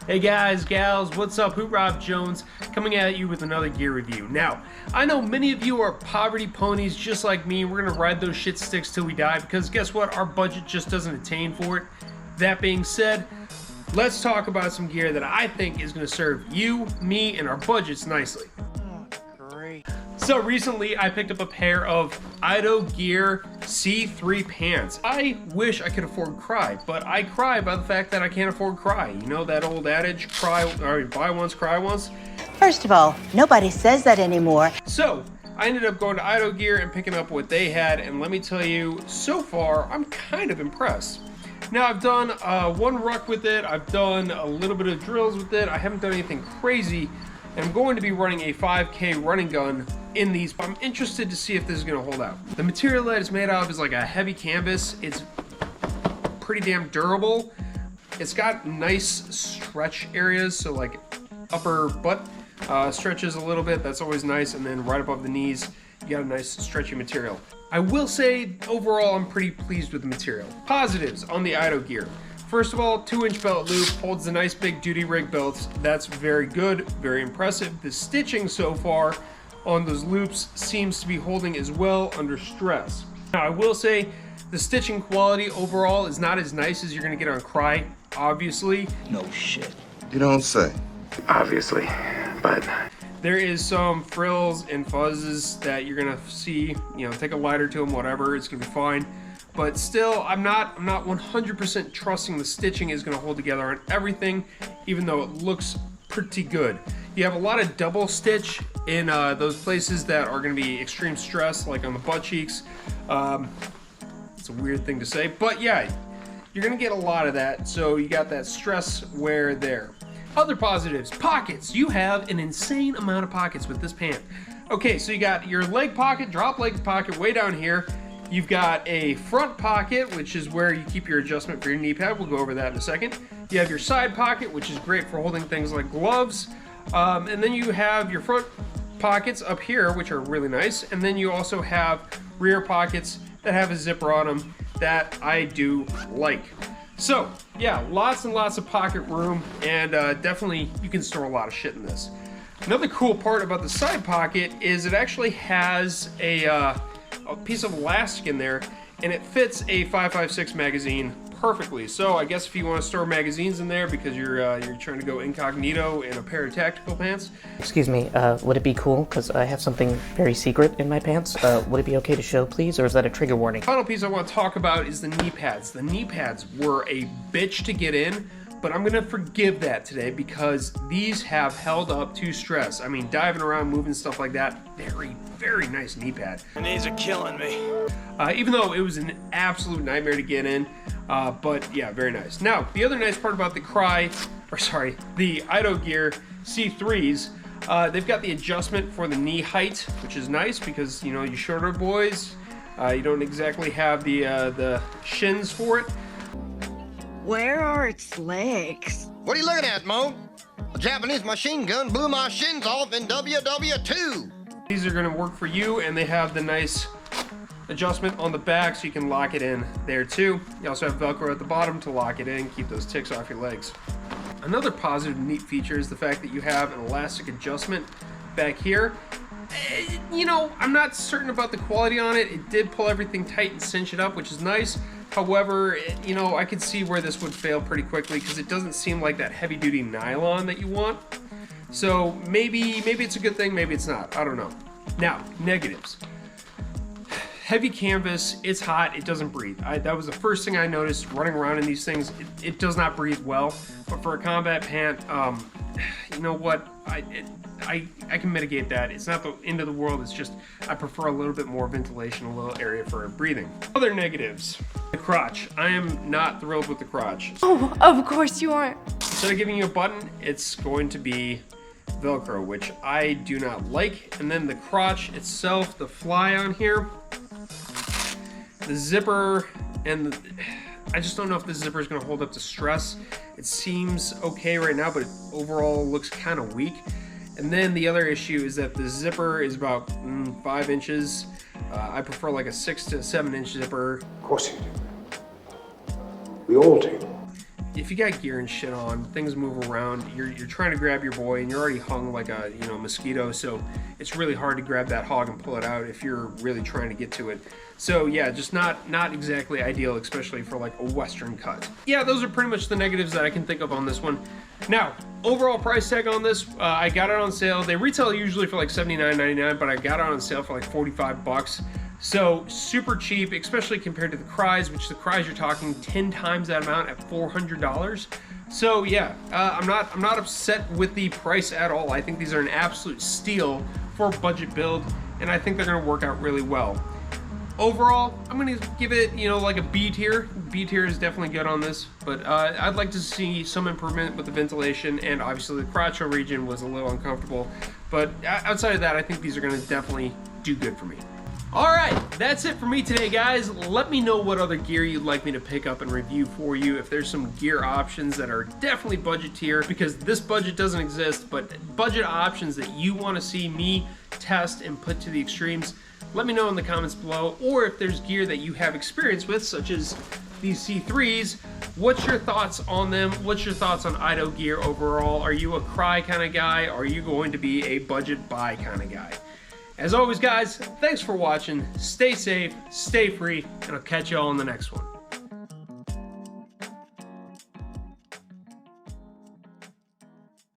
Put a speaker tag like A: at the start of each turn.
A: Hey guys, gals, what's up? Rob Jones coming at you with another gear review. Now, I know many of you are poverty ponies just like me. We're gonna ride those shit sticks till we die because guess what? Our budget just doesn't attain for it. That being said, let's talk about some gear that I think is gonna serve you, me, and our budgets nicely.
B: Oh, great.
A: So recently I picked up a pair of Ido Gear G3 pants. I wish I could afford Crye, but I cry by the fact that I can't afford Crye. You know that old adage, buy once, cry once?
C: First of all, nobody says that anymore.
A: So I ended up going to Ido Gear and picking up what they had, and let me tell you, so far I'm kind of impressed. Now I've done one ruck with it, I've done a little bit of drills with it, I haven't done anything crazy, and I'm going to be running a 5K running gun in these, but I'm interested to see if this is going to hold out. The material that it's made out of is like a heavy canvas. It's pretty damn durable. It's got nice stretch areas, so like upper butt stretches a little bit, that's always nice, and then right above the knees you got a nice stretchy material. I will say overall I'm pretty pleased with the material. Positives on the Ido Gear. First of all, 2-inch belt loop, holds a nice big duty rig belt. That's very good, very impressive. The stitching so far on those loops seems to be holding as well under stress. Now I will say the stitching quality overall is not as nice as you're gonna get on Crye, obviously.
B: No shit.
D: You don't say.
E: Obviously, but
A: there is some frills and fuzzes that you're gonna see, you know, take a lighter to them, whatever, it's gonna be fine. But still, I'm not 100% trusting the stitching is gonna hold together on everything, even though it looks pretty good. You have a lot of double stitch in those places that are gonna be extreme stress, like on the butt cheeks. It's a weird thing to say, but yeah, you're gonna get a lot of that, so you got that stress wear there. Other positives, pockets. You have an insane amount of pockets with this pant. Okay, so you got your leg pocket, drop leg pocket way down here. You've got a front pocket, which is where you keep your adjustment for your knee pad. We'll go over that in a second. You have your side pocket, which is great for holding things like gloves. And then you have your front pockets up here, which are really nice. And then you also have rear pockets that have a zipper on them that I do like. So yeah, lots and lots of pocket room, and definitely you can store a lot of shit in this. Another cool part about the side pocket is it actually has a piece of elastic in there, and it fits a 5.56 magazine perfectly. So I guess if you want to store magazines in there because you're trying to go incognito in a pair of tactical pants.
F: Excuse me, would it be cool? Because I have something very secret in my pants. Would it be okay to show, please, or is that a trigger warning?
A: Final piece I want to talk about is the knee pads. The knee pads were a bitch to get in, but I'm gonna forgive that today because these have held up to stress. I mean, diving around, moving stuff like that, very, very nice knee pad.
B: My knees are killing me.
A: Even though it was an absolute nightmare to get in, but yeah, very nice. Now, the other nice part about the the Ido Gear C3s, they've got the adjustment for the knee height, which is nice because, you know, you shorter boys, you don't exactly have the shins for it.
C: Where are its legs?
G: What are you looking at, Mo? A Japanese machine gun blew my shins off in WW2.
A: These are going to work for you, and they have the nice adjustment on the back so you can lock it in there too. You also have Velcro at the bottom to lock it in, keep those ticks off your legs. Another positive neat feature is the fact that you have an elastic adjustment back here. You know, I'm not certain about the quality on it. It did pull everything tight and cinch it up, which is nice. However, you know, I could see where this would fail pretty quickly because it doesn't seem like that heavy-duty nylon that you want. So maybe it's a good thing, maybe it's not. I don't know. Now, negatives. Heavy canvas, it's hot, it doesn't breathe. That was the first thing I noticed running around in these things. It does not breathe well. But for a combat pant, you know what? I can mitigate that. It's not the end of the world, it's just I prefer a little bit more ventilation, a little area for breathing. Other negatives. The crotch. I am not thrilled with the crotch.
H: Oh, of course you aren't.
A: Instead of giving you a button, it's going to be Velcro, which I do not like. And then the crotch itself, the fly on here, the zipper, and I just don't know if the zipper is going to hold up to stress. It seems okay right now, but it overall looks kind of weak. And then the other issue is that the zipper is about 5 inches. I prefer like a 6 to 7 inch zipper.
E: Of course you do. We all do.
A: if you got gear and shit on, things move around, you're trying to grab your boy and you're already hung like a, you know, mosquito, so it's really hard to grab that hog and pull it out if you're really trying to get to it. So yeah, just not exactly ideal, especially for like a Western cut. Yeah, those are pretty much the negatives that I can think of on this one. Now, overall price tag on this, I got it on sale. They retail usually for like $79.99, but I got it on sale for like 45 bucks. So super cheap, especially compared to the Cryes, which the Cryes you're talking 10 times that amount at $400. So yeah, I'm not upset with the price at all. I think these are an absolute steal for a budget build, and I think they're gonna work out really well. Overall, I'm gonna give it, you know, like a B tier. B tier is definitely good on this, but I'd like to see some improvement with the ventilation, and obviously the crotchal region was a little uncomfortable. But outside of that, I think these are gonna definitely do good for me. All right, that's it for me today, guys. Let me know what other gear you'd like me to pick up and review for you. If there's some gear options that are definitely budget tier, because this budget doesn't exist, but budget options that you want to see me test and put to the extremes, let me know in the comments below. Or if there's gear that you have experience with, such as these C3s, what's your thoughts on them? What's your thoughts on Ido Gear overall? Are you a Crye kind of guy? Or are you going to be a budget buy kind of guy? As always, guys, thanks for watching. Stay safe, stay free, and I'll catch you all in the next one.